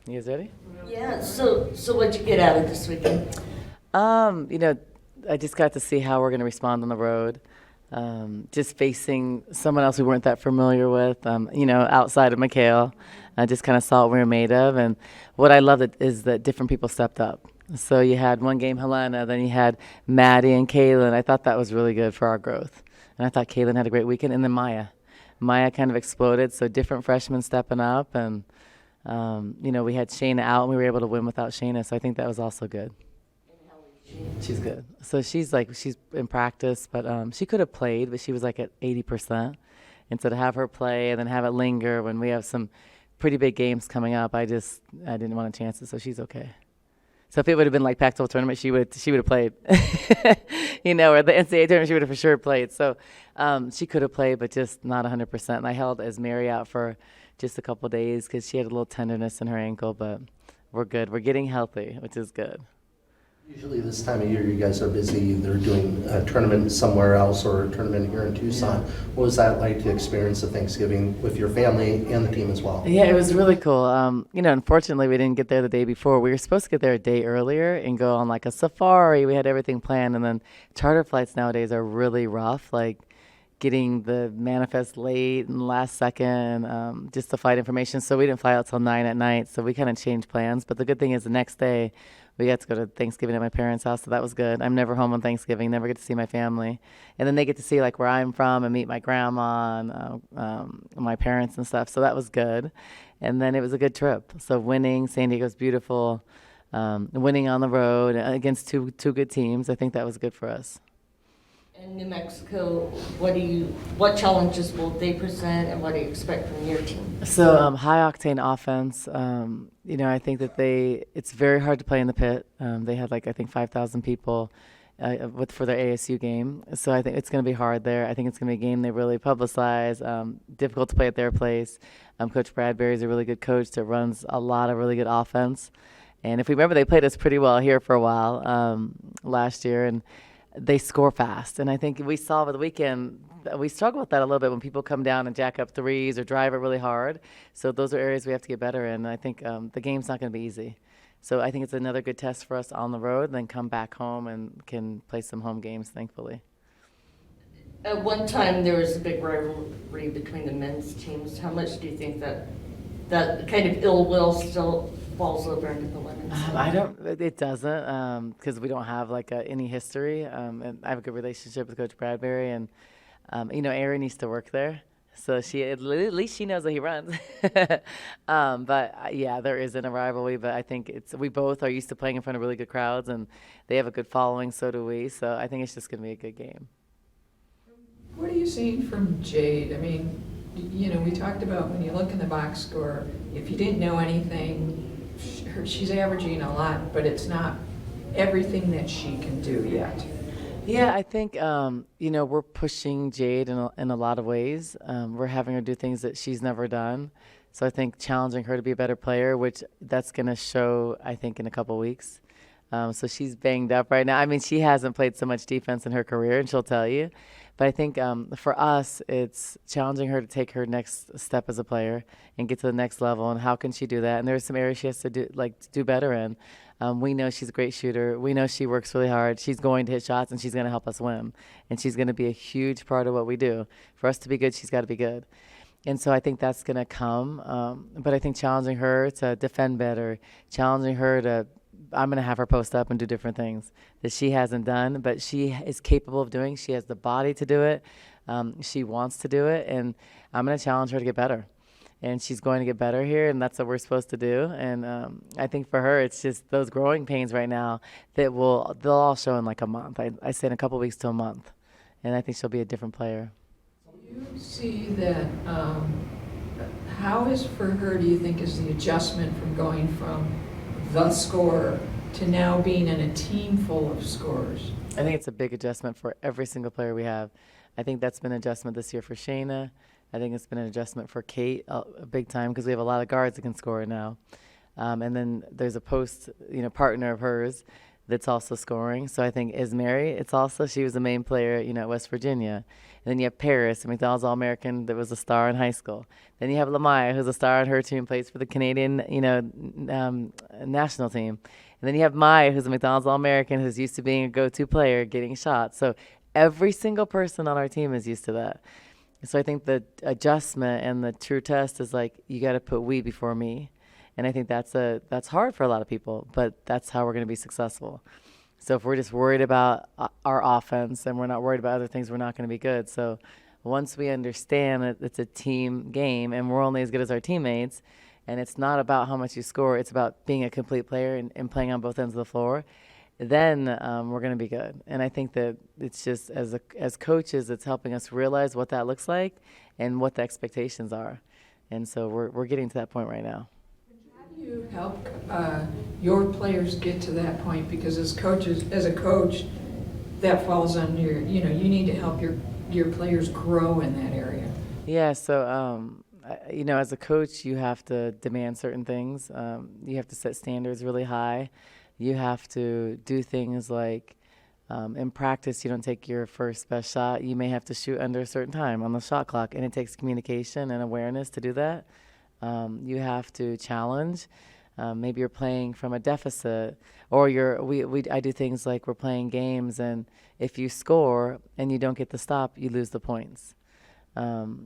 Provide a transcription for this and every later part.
You guys ready? Yeah, so what'd you get out of this weekend? You know, I just got to see how we're going to respond on the road. Just facing someone else we weren't that familiar with, outside of McHale. I just kind of saw what we were made of. And what I loved is that different people stepped up. So you had one game Helena, then you had Maddie and Kaylin. I thought that was really good for our growth. And I thought Kaylin had a great weekend. And then Maya. Maya kind of exploded. So different freshmen stepping up. And, we had Shayna out and we were able to win without Shayna. So I think that was also good. She's good. So she's in practice, but she could have played, but she was like at 80%. And so to have her play and then have it linger when we have some pretty big games coming up, I didn't want to chance it. So she's okay. So if it would have been like Pac-12 tournament, she would have played. Or the NCAA tournament, she would have for sure played. So she could have played, but just not 100%. And I held Mary out for just a couple of days because she had a little tenderness in her ankle, but we're good. We're getting healthy, which is good. Usually this time of year, you guys are busy. They're doing a tournament somewhere else or a tournament here in Tucson. Yeah. What was that like to experience the Thanksgiving with your family and the team as well? Yeah, it was really cool. Unfortunately, we didn't get there the day before. We were supposed to get there a day earlier and go on like a safari. We had everything planned, and then charter flights nowadays are really rough. Like getting the manifest late and last second, just the flight information. So we didn't fly out till 9 at night. So we kind of changed plans. But the good thing is the next day, we got to go to Thanksgiving at my parents' house, so that was good. I'm never home on Thanksgiving, never get to see my family. And then they get to see like where I'm from and meet my grandma and my parents and stuff, so that was good. And then it was a good trip. So winning, San Diego's beautiful, winning on the road against two good teams, I think that was good for us. In New Mexico, what challenges will they present, and what do you expect from your team? So high octane offense. I think that it's very hard to play in the pit. They had I think 5,000 people for their ASU game. So I think it's going to be hard there. I think it's going to be a game they really publicize. Difficult to play at their place. Coach Bradbury is a really good coach that runs a lot of really good offense. And if we remember, they played us pretty well here for a while last year, and they score fast. And I think we saw over the weekend, we struggle with that a little bit when people come down and jack up threes or drive it really hard. So those are areas we have to get better in. And I think the game's not going to be easy. So I think it's another good test for us on the road, and then come back home and can play some home games, thankfully. At one time, there was a big rivalry between the men's teams. How much do you think that kind of ill will still falls over into the women's? It doesn't, because we don't have any history. And I have a good relationship with Coach Bradbury, and Erin needs to work there, so at least she knows that he runs. Yeah, there isn't a rivalry, but I think we both are used to playing in front of really good crowds, and they have a good following. So do we. So I think it's just going to be a good game. What are you seeing from Jade? I mean, we talked about when you look in the box score, if you didn't know anything, she's averaging a lot, but it's not everything that she can do yet. Yeah, I think, we're pushing Jade in a lot of ways. We're having her do things that she's never done. So I think challenging her to be a better player, which that's going to show, I think, in a couple weeks. So she's banged up right now. I mean, she hasn't played so much defense in her career, and she'll tell you. But I think for us, it's challenging her to take her next step as a player and get to the next level. And how can she do that? And there's some areas she has to do better in. We know she's a great shooter. We know she works really hard. She's going to hit shots, and she's going to help us win. And she's going to be a huge part of what we do. For us to be good, she's got to be good. And so I think that's going to come. But I think challenging her to defend better, challenging her to – I'm going to have her post up and do different things that she hasn't done, but she is capable of doing. She has the body to do it. She wants to do it, and I'm going to challenge her to get better. And she's going to get better here, and that's what we're supposed to do. And I think for her, it's just those growing pains right now that they'll all show in like a month. I say in a couple weeks to a month, and I think she'll be a different player. Do you see that? How is for her? Do you think is the adjustment from going from the scorer to now being in a team full of scorers? I think it's a big adjustment for every single player we have. I think that's been an adjustment this year for Shayna. I think it's been an adjustment for Kate a big time because we have a lot of guards that can score now. And then there's a partner of hers that's also scoring. So I think Ismary, it's also, she was the main player, at West Virginia. And then you have Paris, a McDonald's All-American that was a star in high school. Then you have Lamaya, who's a star on her team, plays for the Canadian, national team. And then you have Maya, who's a McDonald's All-American, who's used to being a go-to player, getting shots. So every single person on our team is used to that. So I think the adjustment and the true test is like, you got to put we before me. And I think that's hard for a lot of people, but that's how we're going to be successful. So if we're just worried about our offense and we're not worried about other things, we're not going to be good. So once we understand that it's a team game and we're only as good as our teammates, and it's not about how much you score, it's about being a complete player and playing on both ends of the floor, then we're going to be good. And I think that it's just, as coaches, it's helping us realize what that looks like and what the expectations are. And so we're getting to that point right now. How do you help your players get to that point? Because as a coach, that falls on you need to help your players grow in that area. Yeah, so, as a coach, you have to demand certain things. You have to set standards really high. You have to do things like, in practice, you don't take your first best shot. You may have to shoot under a certain time on the shot clock, and it takes communication and awareness to do that. You have to challenge. Maybe you're playing from a deficit, or I do things like we're playing games, and if you score and you don't get the stop, you lose the points. So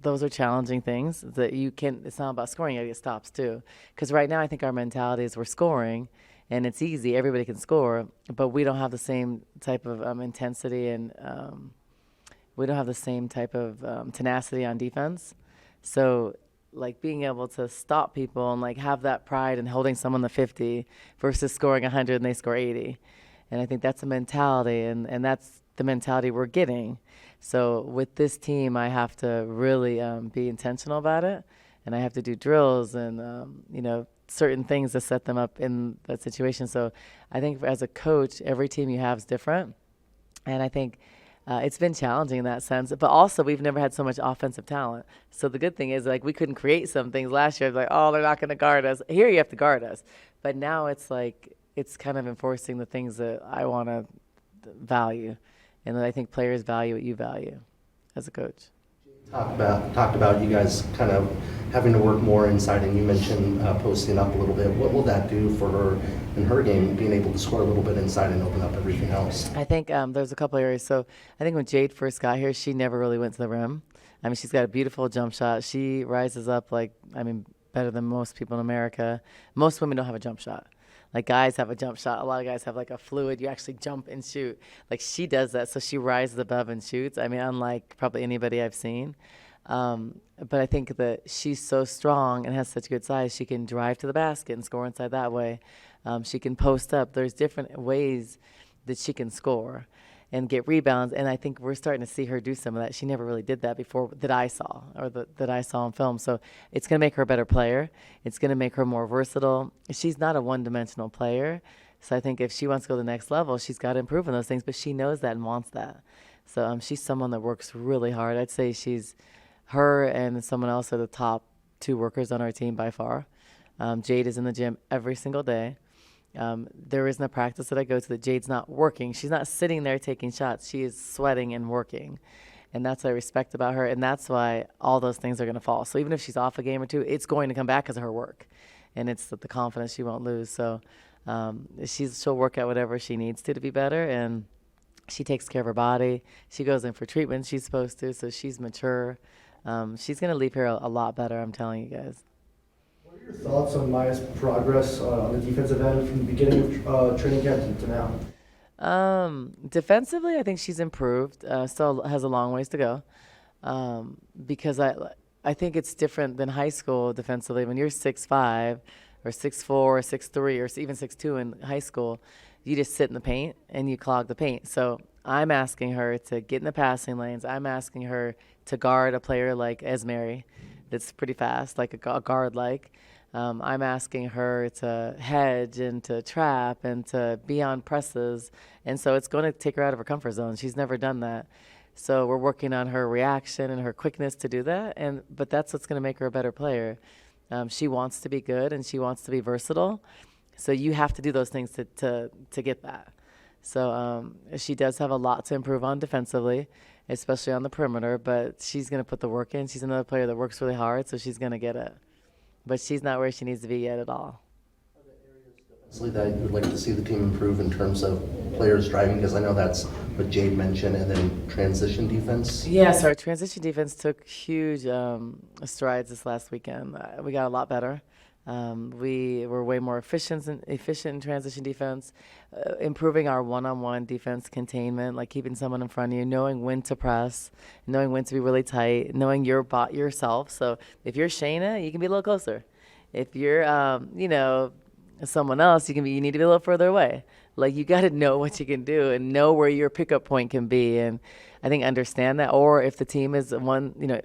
those are challenging things that it's not about scoring, you gotta get stops too. Because right now I think our mentality is we're scoring and it's easy, everybody can score, but we don't have the same type of intensity and we don't have the same type of tenacity on defense. So like being able to stop people and like have that pride in holding someone to 50 versus scoring 100 and they score 80. And I think that's a mentality and that's the mentality we're getting. So with this team, I have to really be intentional about it, and I have to do drills and certain things to set them up in that situation. So I think as a coach, every team you have is different, and I think it's been challenging in that sense. But also, we've never had so much offensive talent. So the good thing is, like, we couldn't create some things last year. Like, oh, they're not going to guard us. Here, you have to guard us. But now it's like it's kind of enforcing the things that I want to value. And I think players value what you value as a coach. Talked about you guys kind of having to work more inside, and you mentioned posting up a little bit. What will that do for her in her game, being able to score a little bit inside and open up everything else? I think there's a couple areas. So I think when Jade first got here, she never really went to the rim. I mean, she's got a beautiful jump shot. She rises up better than most people in America. Most women don't have a jump shot. Like guys have a jump shot. A lot of guys have like a fluid. You actually jump and shoot. Like she does that. So she rises above and shoots. I mean, unlike probably anybody I've seen. But I think that she's so strong and has such good size. She can drive to the basket and score inside that way. She can post up. There's different ways that she can score and get rebounds. And I think we're starting to see her do some of that. She never really did that before that I saw or that I saw on film. So it's going to make her a better player. It's going to make her more versatile. She's not a one-dimensional player. So I think if she wants to go to the next level, she's got to improve on those things. But she knows that and wants that. So she's someone that works really hard. I'd say her and someone else are the top two workers on our team by far. Jade is in the gym every single day. There isn't a practice that I go to that Jade's not working. She's not sitting there taking shots. She is sweating and working. And that's what I respect about her. And that's why all those things are going to fall. So even if she's off a game or two, it's going to come back because of her work. And it's the confidence she won't lose. So she'll work out whatever she needs to be better. And she takes care of her body. She goes in for treatment. She's supposed to. So she's mature. She's going to leave here a lot better, I'm telling you guys. What are your thoughts on Maya's progress on the defensive end from the beginning of training camp to now? Defensively, I think she's improved. Still has a long ways to go. Because I think it's different than high school defensively. When you're 6'5", or 6'4", or 6'3", or even 6'2" in high school, you just sit in the paint and you clog the paint. So I'm asking her to get in the passing lanes. I'm asking her to guard a player like Esmeri that's pretty fast, like a guard like. I'm asking her to hedge and to trap and to be on presses. And so it's going to take her out of her comfort zone. She's never done that. So we're working on her reaction and her quickness to do that. But that's what's going to make her a better player. She wants to be good and she wants to be versatile. So you have to do those things to get that. So she does have a lot to improve on defensively, especially on the perimeter, but she's going to put the work in. She's another player that works really hard, so she's going to get it. But she's not where she needs to be yet at all. Honestly, that you would like to see the team improve in terms of players driving, because I know that's what Jade mentioned, and then transition defense. Yes, our transition defense took huge strides this last weekend. We got a lot better. We were way more efficient in transition defense, improving our one-on-one defense containment, like keeping someone in front of you, knowing when to press, knowing when to be really tight, knowing your bot yourself. So if you're Shayna, you can be a little closer. If you're, someone else, you need to be a little further away. Like, you got to know what you can do and know where your pickup point can be. And I think understand that. Or if the team is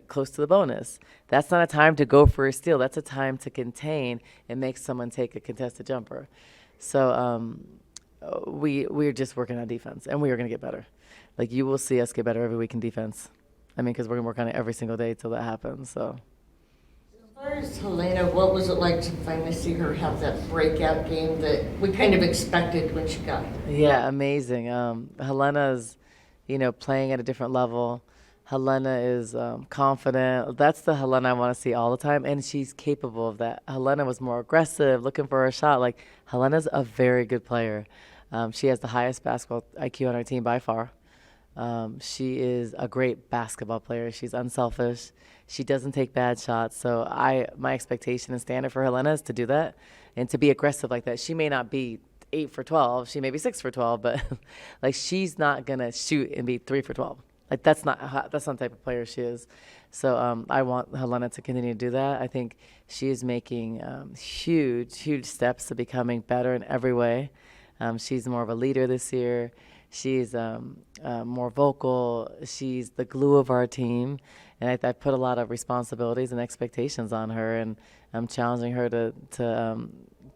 close to the bonus, that's not a time to go for a steal. That's a time to contain and make someone take a contested jumper. So we're just working on defense, and we are going to get better. Like, you will see us get better every week in defense. I mean, because we're going to work on it every single day till that happens. So. As far as Helena, what was it like to finally see her have that breakout game that we kind of expected when she got here? Yeah, amazing. Helena's, playing at a different level. Helena is confident. That's the Helena I want to see all the time, and she's capable of that. Helena was more aggressive, looking for her shot. Like, Helena's a very good player. She has the highest basketball IQ on our team by far. She is a great basketball player. She's unselfish. She doesn't take bad shots. So my expectation and standard for Helena is to do that and to be aggressive like that. She may not be 8 for 12. She may be 6 for 12, but like, she's not going to shoot and be 3 for 12. Like, that's not the type of player she is. So I want Helena to continue to do that. I think she is making huge steps to becoming better in every way. She's more of a leader this year. She's more vocal. She's the glue of our team. And I put a lot of responsibilities and expectations on her, and I'm challenging her to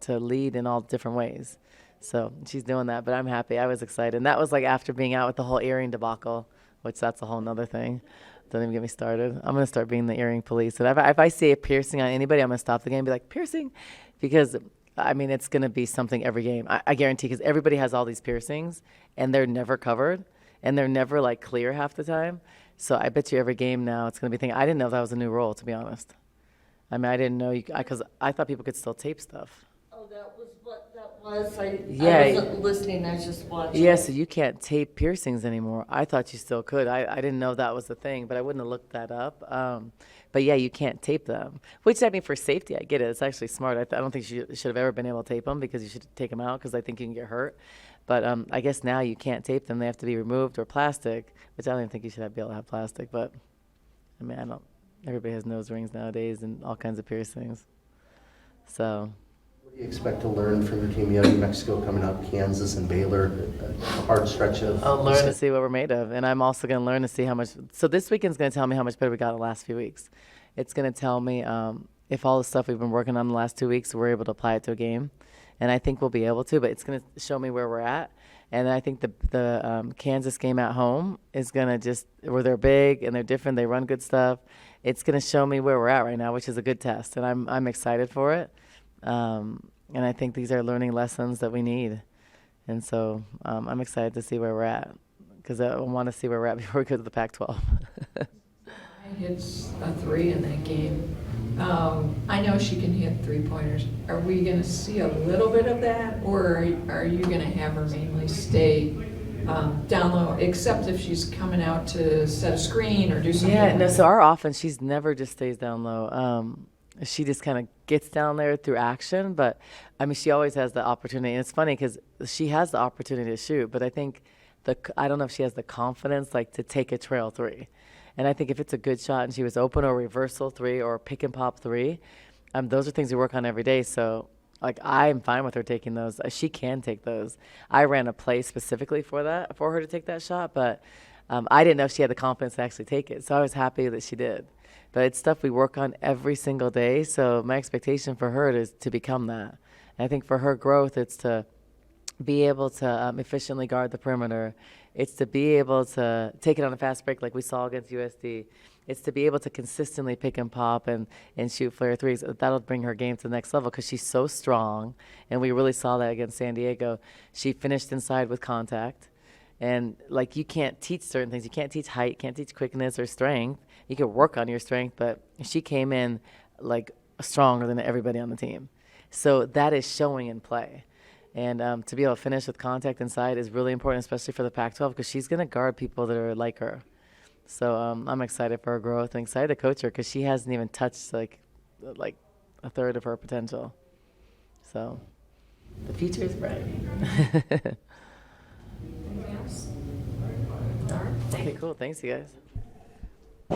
lead in all different ways. So she's doing that, but I'm happy. I was excited. And that was like after being out with the whole earring debacle, which that's a whole nother thing. Don't even get me started. I'm going to start being the earring police. And if I see a piercing on anybody, I'm going to stop the game and be like, piercing? Because it's going to be something every game. I guarantee, because everybody has all these piercings, and they're never covered, and they're never, like, clear half the time. So I bet you every game now it's going to be thinking. I didn't know that was a new rule, to be honest. I didn't know, because I thought people could still tape stuff. Oh, that was what that was? I wasn't listening, I was just watching. Yeah, so you can't tape piercings anymore. I thought you still could. I didn't know that was the thing, but I wouldn't have looked that up. But yeah, you can't tape them, which for safety, I get it. It's actually smart. I don't think you should have ever been able to tape them, because you should take them out, because I think you can get hurt. But I guess now you can't tape them. They have to be removed, or plastic, which I don't even think you should be able to have plastic. But everybody has nose rings nowadays and all kinds of piercings. So. What do you expect to learn from your team? You have New Mexico coming up, Kansas and Baylor, a hard stretch of. I'll learn to see what we're made of, and I'm also going to learn to see how much. So this weekend's going to tell me how much better we got in the last few weeks. It's going to tell me if all the stuff we've been working on the last 2 weeks, we're able to apply it to a game, and I think we'll be able to. But it's going to show me where we're at, and I think the Kansas game at home is going to where they're big and they're different. They run good stuff. It's going to show me where we're at right now, which is a good test, and I'm excited for it. And I think these are learning lessons that we need. And so I'm excited to see where we're at, because I want to see where we're at before we go to the Pac-12. I hits a 3 in that game. I know she can hit 3-pointers. Are we going to see a little bit of that, or are you going to have her mainly stay down low, except if she's coming out to set a screen or do something? Yeah, no, so our offense, she's never just stays down low. She just kind of gets down there through action, but she always has the opportunity. And it's funny because she has the opportunity to shoot, but I think I don't know if she has the confidence to take a trail 3. And I think if it's a good shot and she was open, or reversal 3 or pick and pop 3, those are things we work on every day. So I'm fine with her taking those. She can take those. I ran a play specifically for her to take that shot, but I didn't know if she had the confidence to actually take it. So I was happy that she did. But it's stuff we work on every single day. So my expectation for her is to become that. And I think for her growth, it's to be able to efficiently guard the perimeter. It's to be able to take it on a fast break like we saw against USD. It's to be able to consistently pick and pop and shoot flare threes. That'll bring her game to the next level because she's so strong. And we really saw that against San Diego. She finished inside with contact. And, like, you can't teach certain things. You can't teach height, can't teach quickness or strength. You can work on your strength, but she came in, like, stronger than everybody on the team. So that is showing in play. And to be able to finish with contact inside is really important, especially for the Pac-12, because she's going to guard people that are like her. So I'm excited for her growth and excited to coach her because she hasn't even touched like a third of her potential. So the future is bright. Anything else? All right, thank Okay, you. cool. Thanks, you guys.